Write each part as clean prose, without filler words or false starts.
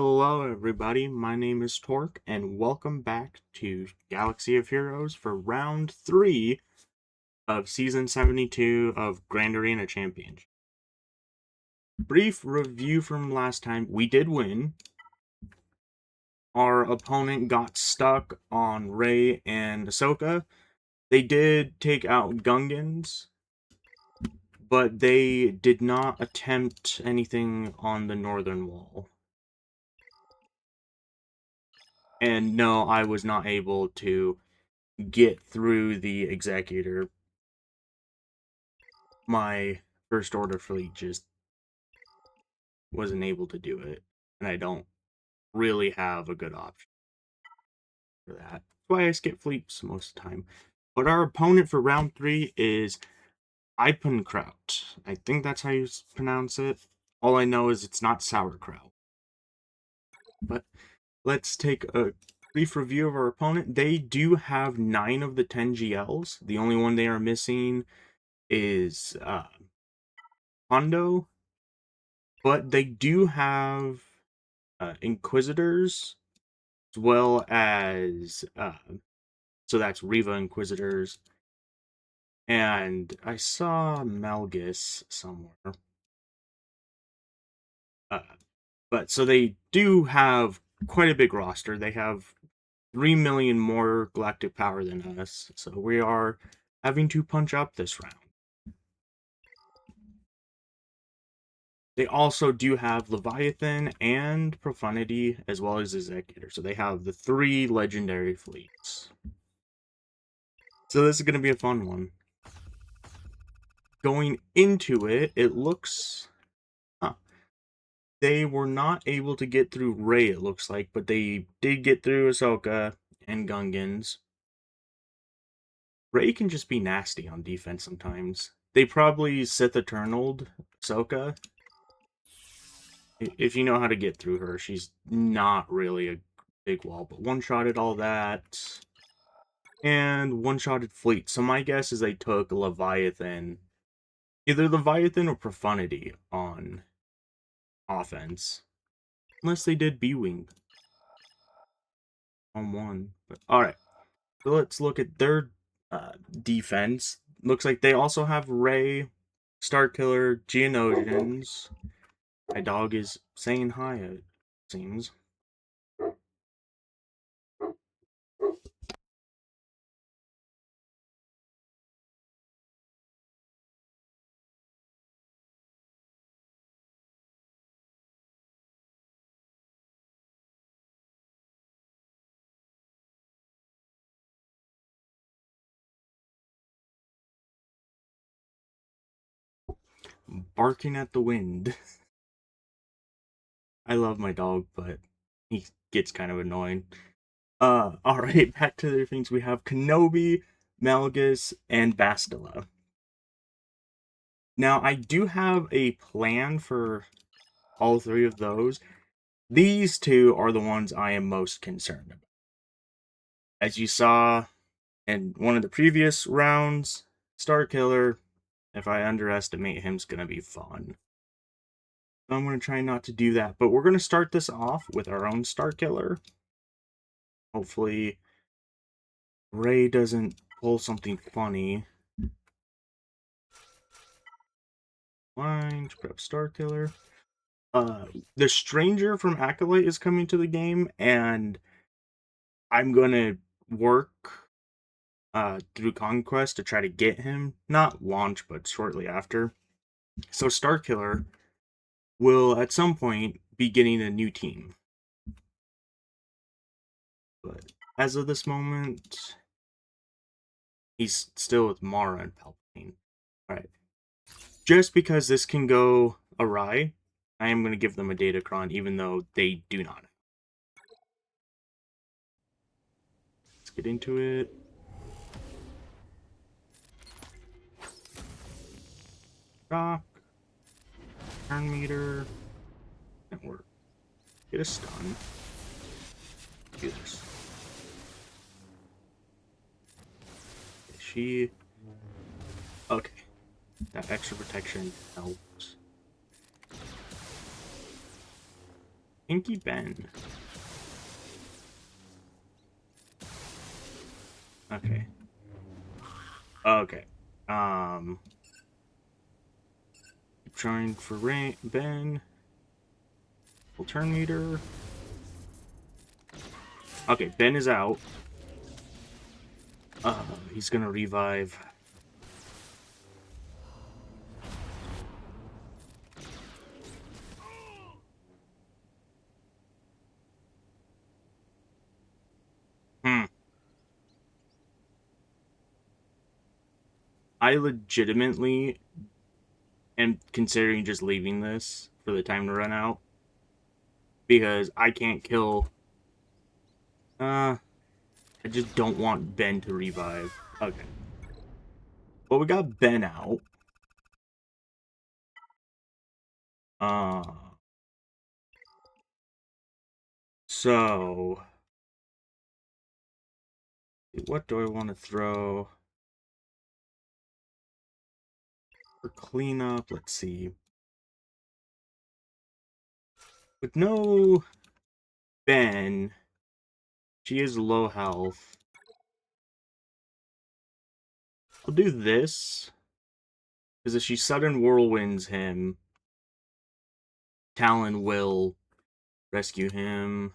Hello, everybody. My name is Torque, and welcome back to Galaxy of Heroes for round 3 of Season 72 of Grand Arena Championship. Brief review from last time. We did win. Our opponent got stuck on Rey and Ahsoka. They did take out Gungans, but they did not attempt anything on the northern wall. And no, I was not able to get through the Executor. My First Order fleet just wasn't able to do it, and I don't really have a good option for that. That's why I skip fleets most of the time. But our opponent for round 3 is Ipenkraut. I think that's how you pronounce it. All I know is it's not sauerkraut. But let's take a brief review of our opponent. They do have 9 of the 10 GLs. The only one they are missing is Hondo. But they do have Inquisitors, as well as so that's Riva Inquisitors, and I saw Malgus somewhere. But so they do have quite a big roster. They have 3 million more galactic power than us, so we are having to punch up this round. They also do have Leviathan and Profundity, as well as Executor. So they have the 3 legendary fleets. So this is going to be a fun one. Going into it, it looks... They were not able to get through Rey, it looks like, but they did get through Ahsoka and Gungans. Rey can just be nasty on defense sometimes. They probably Sith Eternal'd Ahsoka. If you know how to get through her, she's not really a big wall, but one-shotted all that. And one-shotted fleet. So my guess is they took Leviathan. Either Leviathan or Profundity on offense. Unless they did B-Wing on one. But alright. So let's look at their defense. Looks like they also have Rey, Starkiller, Geonosians. My dog is saying hi, it seems. Barking at the wind. I love my dog, but he gets kind of annoying. Alright, back to the things. We have Kenobi, Malgus, and Bastila. Now, I do have a plan for all 3 of those. These 2 are the ones I am most concerned about. As you saw in one of the previous rounds, Starkiller, if I underestimate him, is going to be fun. I'm going to try not to do that, but we're going to start this off with our own Starkiller. Hopefully, Rey doesn't pull something funny. Lines, prep Starkiller. The Stranger from Acolyte is coming to the game, and I'm going to work through Conquest to try to get him. Not launch, but shortly after. So Starkiller will, at some point, be getting a new team. But as of this moment, he's still with Mara and Palpatine. Alright. Just because this can go awry, I am going to give them a Datacron, even though they do not. Let's get into it. Shock. Turn meter. Didn't work. Get a stun. Do this. She... Okay. That extra protection helps. Inky Ben. Okay. Okay. Keep trying for Ben. Full turn meter. Okay, Ben is out. He's gonna revive. Hmm. I legitimately am considering just leaving this for the time to run out. Because I can't kill... I just don't want Ben to revive. Okay. Well, we got Ben out. Uh... So... What do I want to throw? For cleanup, let's see. With no Ben, she is low health. I'll do this. Because if she sudden whirlwinds him, Talon will rescue him.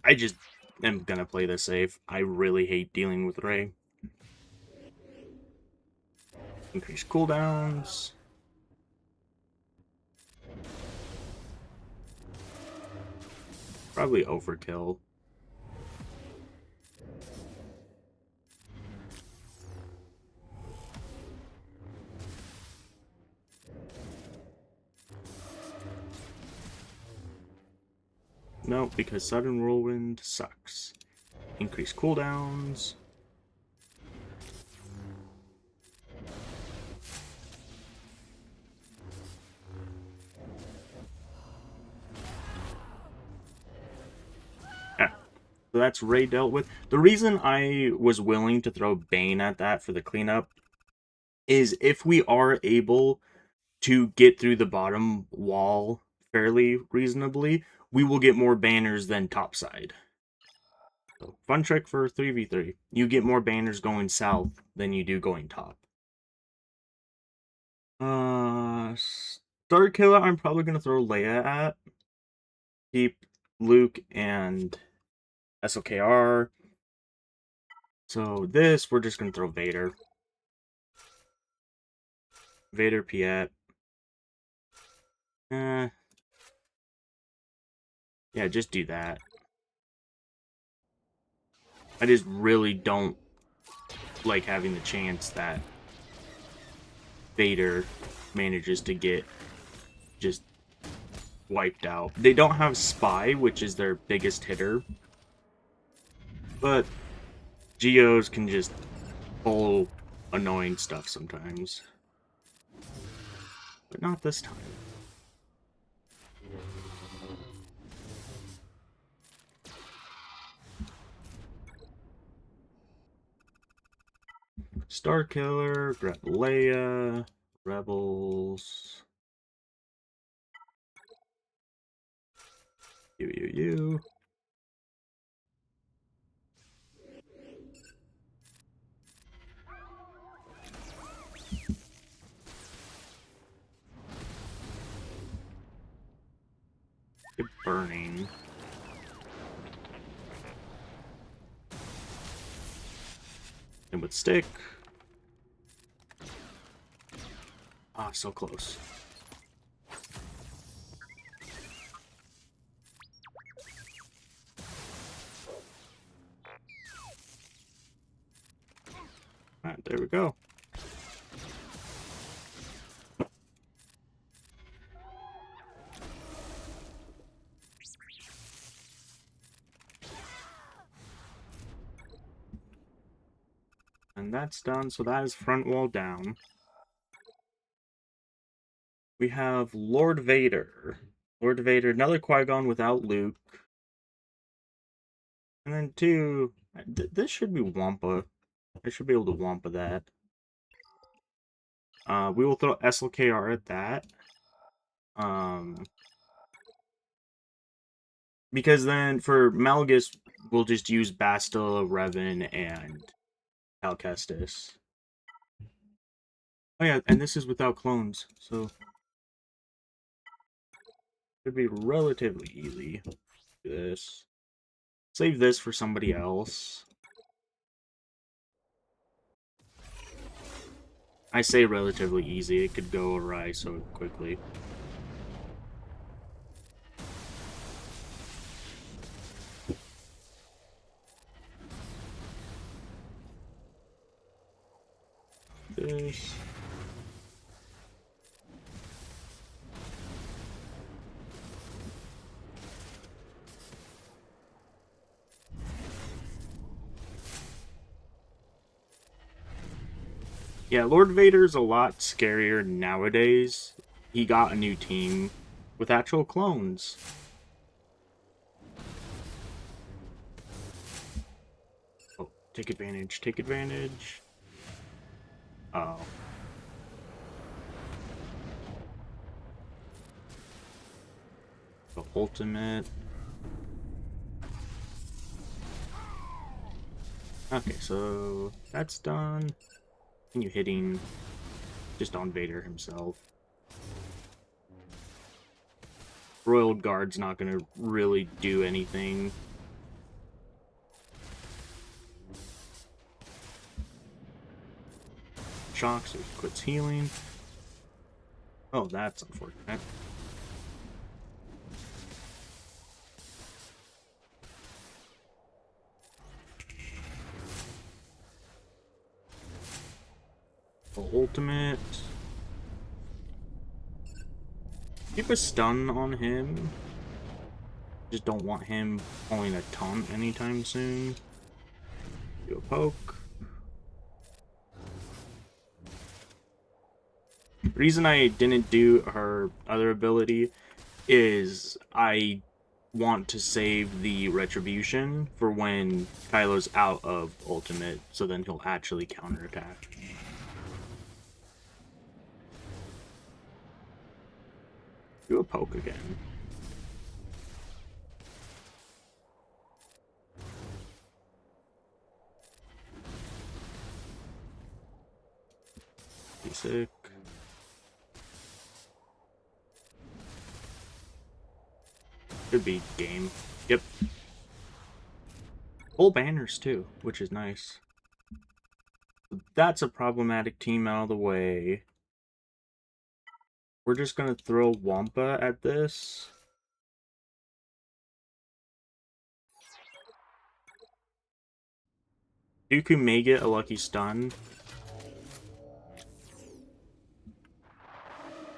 I just am gonna play this safe. I really hate dealing with Ray. Increase cooldowns. Probably overkill. No, because sudden whirlwind sucks. Increase cooldowns. Yeah, so that's Ray dealt with. The reason I was willing to throw Bane at that for the cleanup is if we are able to get through the bottom wall fairly reasonably, we will get more banners than topside. So, fun trick for 3v3. You get more banners going south than you do going top. Star Killer, I'm probably going to throw Leia at. Keep Luke and SOKR. So this, we're just going to throw Vader. Vader Piet. Yeah, just do that. I just really don't like having the chance that Vader manages to get just wiped out. They don't have Spy, which is their biggest hitter. But Geos can just pull annoying stuff sometimes. But not this time. Star Killer, grab Leia, Rebels. You. Get burning. And with stick. Ah, so close. Alright, there we go. And that's done, so that is front wall down. We have Lord Vader. Lord Vader, another Qui-Gon without Luke. And then two... this should be Wampa. I should be able to Wampa that. We will throw SLKR at that. Because then for Malgus, we'll just use Bastila, Revan, and Alcestis. Oh yeah, and this is without clones, so should be relatively easy. Do this. Save this for somebody else. I say relatively easy, it could go awry so quickly. This. Yeah, Lord Vader's a lot scarier nowadays. He got a new team with actual clones. Oh, take advantage, take advantage. Oh. The ultimate. Okay, so that's done. And you hitting just on Vader himself. Royal Guard's not gonna really do anything. Shocks, so he quits healing. Oh, that's unfortunate. The ultimate. Keep a stun on him. Just don't want him pulling a taunt anytime soon. Do a poke. The reason I didn't do her other ability is I want to save the retribution for when Kylo's out of ultimate, so then he'll actually counterattack. Do a poke again. Be sick. Could be game. Yep. Full banners too, which is nice. That's a problematic team out of the way. We're just gonna throw Wampa at this. Dooku may get a lucky stun.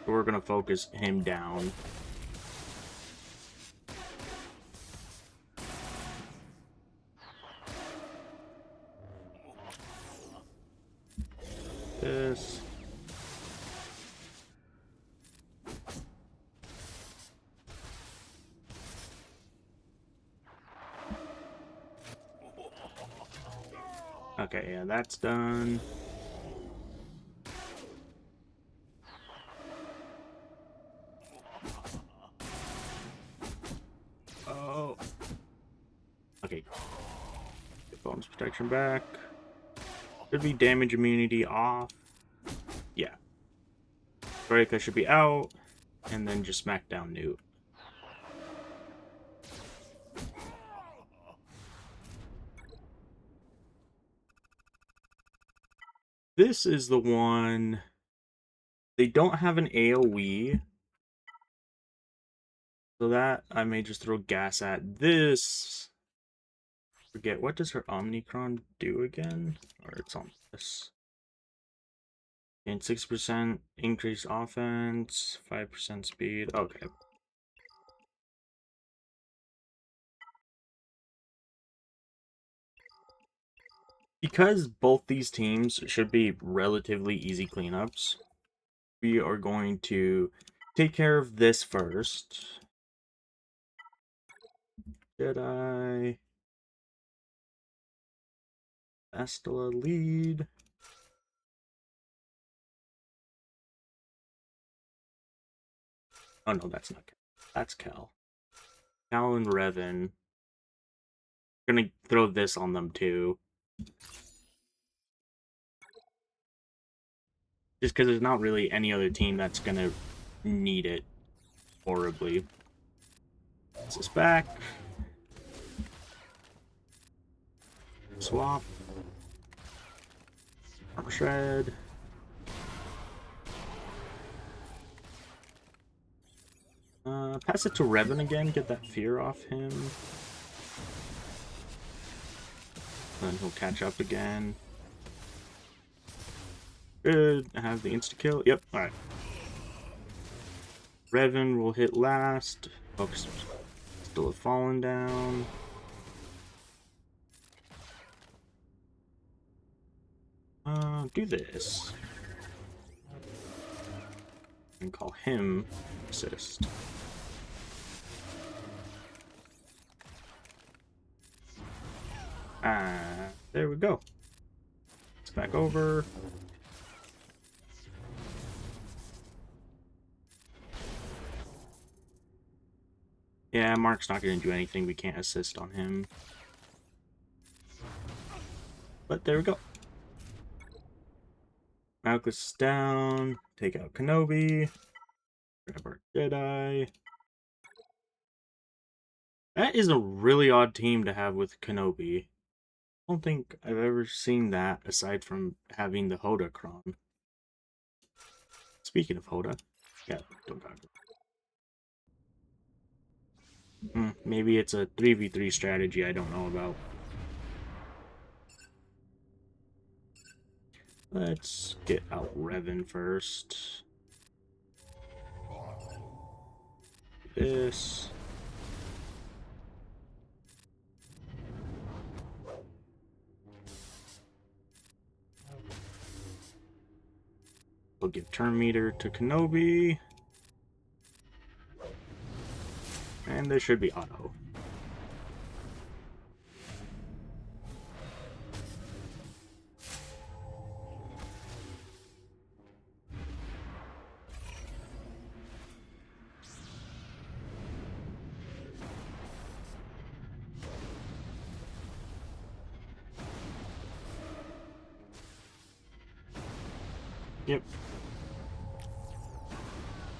We're gonna focus him down. This. Okay, yeah, that's done. Oh. Okay. Get bonus protection back. Should be damage immunity off. Yeah. Breaka should be out. And then just smack down Newt. This is the one. They don't have an AoE. So that I may just throw gas at this. Forget, what does her Omnicron do again? Or it's on this. And 6% increased offense, 5% speed. Okay. Because both these teams should be relatively easy cleanups, we are going to take care of this first. Jedi. Astela lead. Oh no, that's not Cal. That's Cal. Cal and Revan. Gonna throw this on them too. Just because there's not really any other team that's gonna need it horribly. It's this back. Swap. Armor Shred. Pass it to Revan again, get that fear off him. Then he'll catch up again. Good. I have the insta-kill. Yep, alright. Revan will hit last. Focus still have fallen down. Do this. And call him assist. There we go. It's back over. Yeah, Mark's not going to do anything. We can't assist on him. But there we go. Malchus is down. Take out Kenobi. Grab our Jedi. That is a really odd team to have with Kenobi. I don't think I've ever seen that aside from having the Hodacron. Speaking of Hoda, yeah, don't talk about it. Maybe it's a 3v3 strategy I don't know about. Let's get out Revan first. This. We'll give turn meter to Kenobi. And this should be auto. Yep.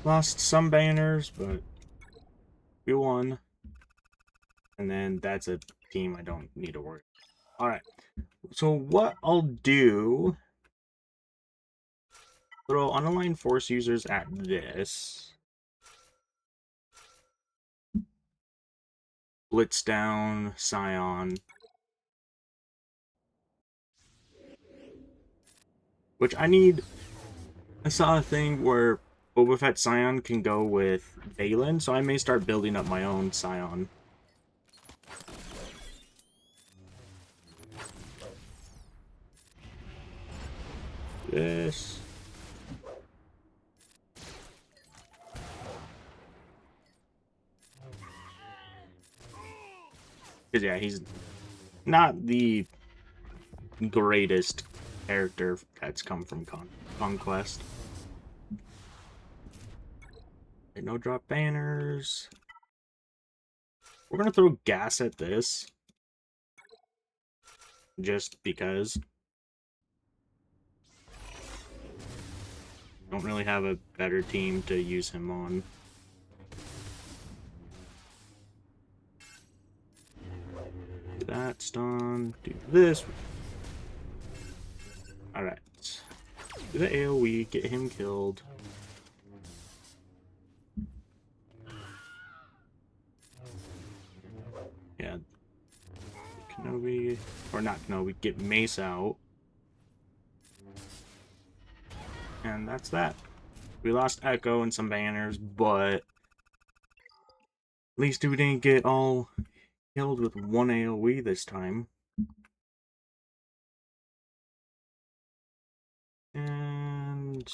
Lost some banners, but we won. And then that's a team I don't need to worry about. Alright. So what I'll do... Throw unaligned force users at this. Blitz down, Scion. Which I need... I saw a thing where Boba Fett Scion can go with Valen, so I may start building up my own Scion. This. Because, yeah, he's not the greatest character that's come from Conquest. Okay, no drop banners. We're going to throw gas at this. Just because. Don't really have a better team to use him on. That's done. Do this. Alright. Do the AoE, get him killed. Yeah. Kenobi, or not Kenobi, get Mace out. And that's that. We lost Echo and some banners, but at least we didn't get all killed with one AoE this time. And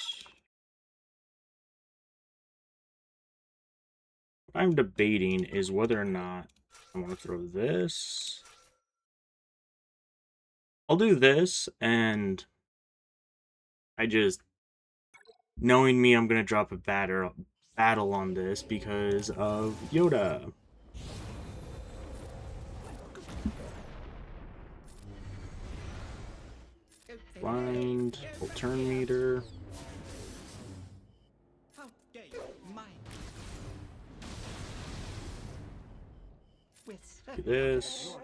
what I'm debating is whether or not I want to throw this. I'll do this, and I just, knowing me, I'm going to drop a battle on this because of Yoda. Blind, full turn meter. Do this.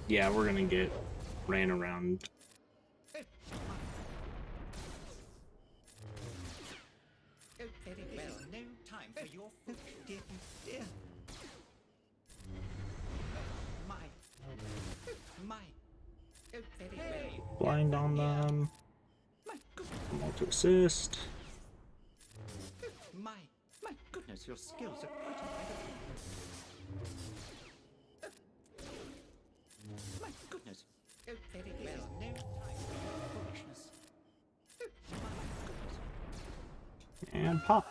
Yeah, we're gonna get ran around. Blind on them. I'm all to assist. My goodness, your skills are quite incredible. My goodness. Very well. No time for foolishness. And pop.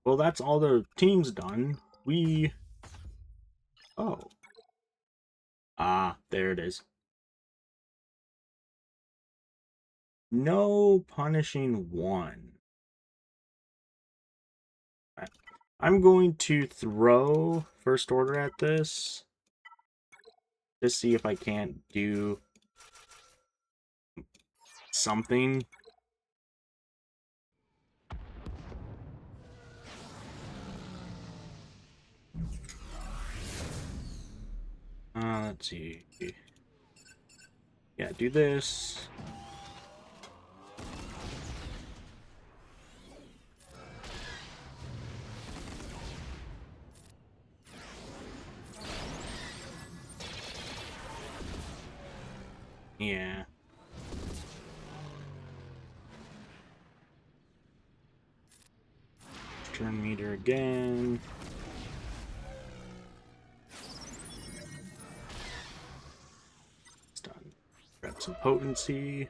Well, that's all the teams done. Oh. Ah, there it is. No punishing one. I'm going to throw first order at this. Just see if I can't do something. Let's see. Yeah, do this. Yeah. Turn meter again. It's done. Grab some potency.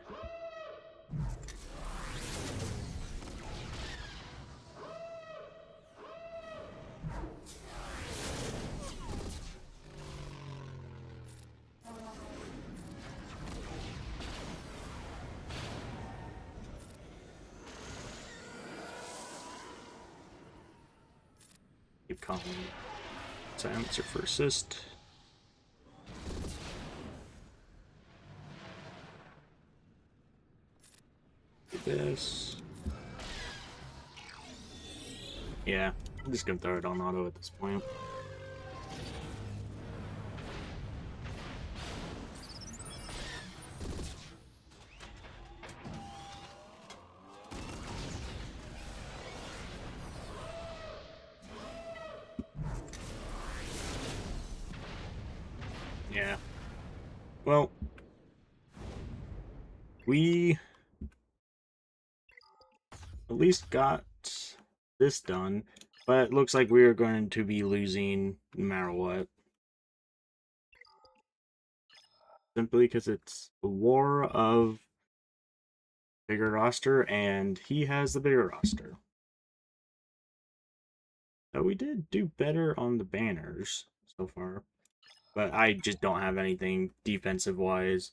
Keep calling. Silencer for assist. Do this. Yeah, I'm just gonna throw it on auto at this point. Yeah. Well, we at least got this done, but it looks like we are going to be losing no matter what. Simply because it's a war of bigger roster, and he has the bigger roster. So we did do better on the banners so far, but I just don't have anything defensive-wise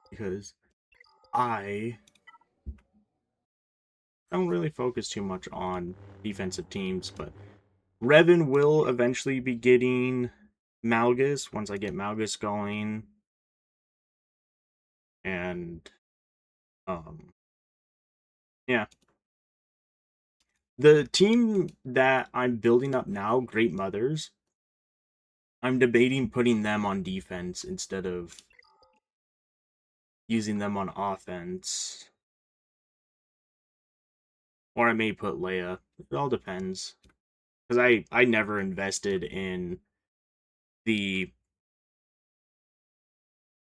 because I don't really focus too much on defensive teams, but Revan will eventually be getting Malgus once I get Malgus going. And yeah. The team that I'm building up now, Great Mothers, I'm debating putting them on defense instead of using them on offense. Or I may put Leia. It all depends. Because I never invested in the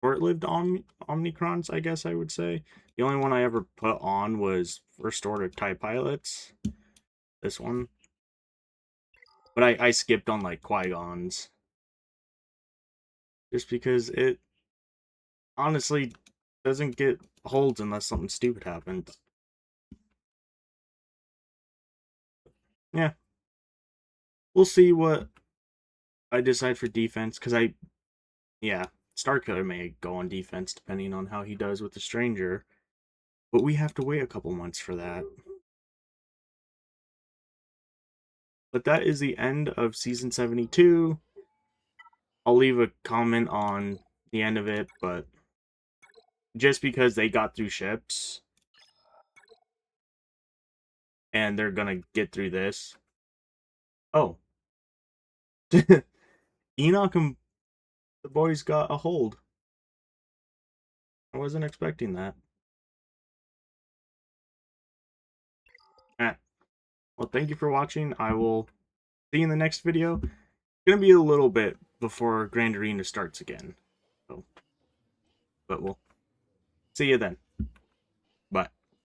short-lived Omnicrons, I guess I would say. The only one I ever put on was First Order TIE Pilots. This one. But I skipped on, like, Qui-Gons. Just because it honestly doesn't get holds unless something stupid happened. Yeah. We'll see what I decide for defense, because yeah. Starkiller may go on defense depending on how he does with the Stranger, but we have to wait a couple months for that. But that is the end of Season 72. I'll leave a comment on the end of it, but just because they got through ships and they're gonna get through this. Oh. Enoch and the boys got a hold. I wasn't expecting that. Well, thank you for watching. I will see you in the next video. It's gonna be a little bit before Grand Arena starts again. So, but we'll see you then.